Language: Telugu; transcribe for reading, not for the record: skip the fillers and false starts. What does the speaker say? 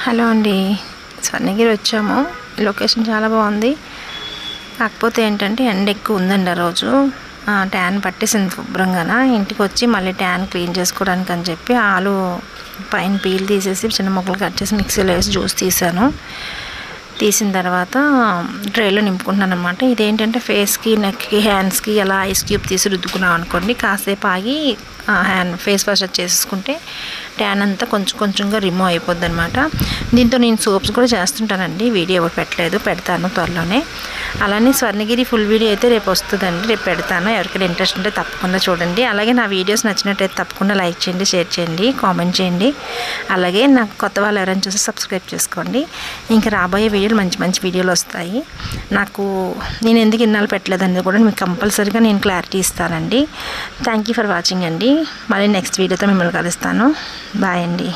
హలో అండి, స్వర్ణగిరి వచ్చాము. లొకేషన్ చాలా బాగుంది. కాకపోతే ఏంటంటే ఎండ ఎక్కువ ఉందండి. ఆ రోజు ట్యాన్ పట్టేసింది శుభ్రంగా. ఇంటికి వచ్చి మళ్ళీ ట్యాన్ క్లీన్ చేసుకోవడానికి అని చెప్పి ఆలు పైన పీల్ తీసేసి చిన్న ముక్కలు కట్ చేసి మిక్సీలో వేసి జ్యూస్ తీసిన తర్వాత ట్రేలో నింపుకుంటున్నాను అనమాట. ఇదేంటంటే ఫేస్కి, నెక్కి, హ్యాండ్స్కి అలా ఐస్ క్యూబ్ తీసి రుద్దుకున్నాం అనుకోండి, కాసేపు ఆగి ఫేస్ వాష్ చేసేసుకుంటే ట్యాన్ అంతా కొంచెం కొంచెంగా రిమూవ్ అయిపోద్ది అనమాట. దీంతో నేను సోప్స్ కూడా చేస్తుంటానండి. వీడియో ఎవరు పెట్టలేదు, పెడతాను త్వరలోనే. అలానే స్వర్ణగిరి ఫుల్ వీడియో అయితే రేపు వస్తుందండి, రేపు పెడతాను. ఎవరికైనా ఇంట్రెస్ట్ ఉంటే తప్పకుండా చూడండి. అలాగే నా వీడియోస్ నచ్చినట్టయితే తప్పకుండా లైక్ చేయండి, షేర్ చేయండి, కామెంట్ చేయండి. అలాగే నాకు కొత్త వాళ్ళు ఎవరైనా చూసి సబ్స్క్రైబ్ చేసుకోండి. ఇంకా రాబోయే వీడియోలు మంచి మంచి వీడియోలు వస్తాయి. నేను ఎందుకు ఇన్నాళ్ళు పెట్టలేదు అనేది కూడా మీకు కంపల్సరీగా నేను క్లారిటీ ఇస్తానండి. థ్యాంక్ యూ ఫర్ వాచింగ్ అండి. మళ్ళీ నెక్స్ట్ వీడియోతో మిమ్మల్ని కలుస్తాను. బాయ్ అండి.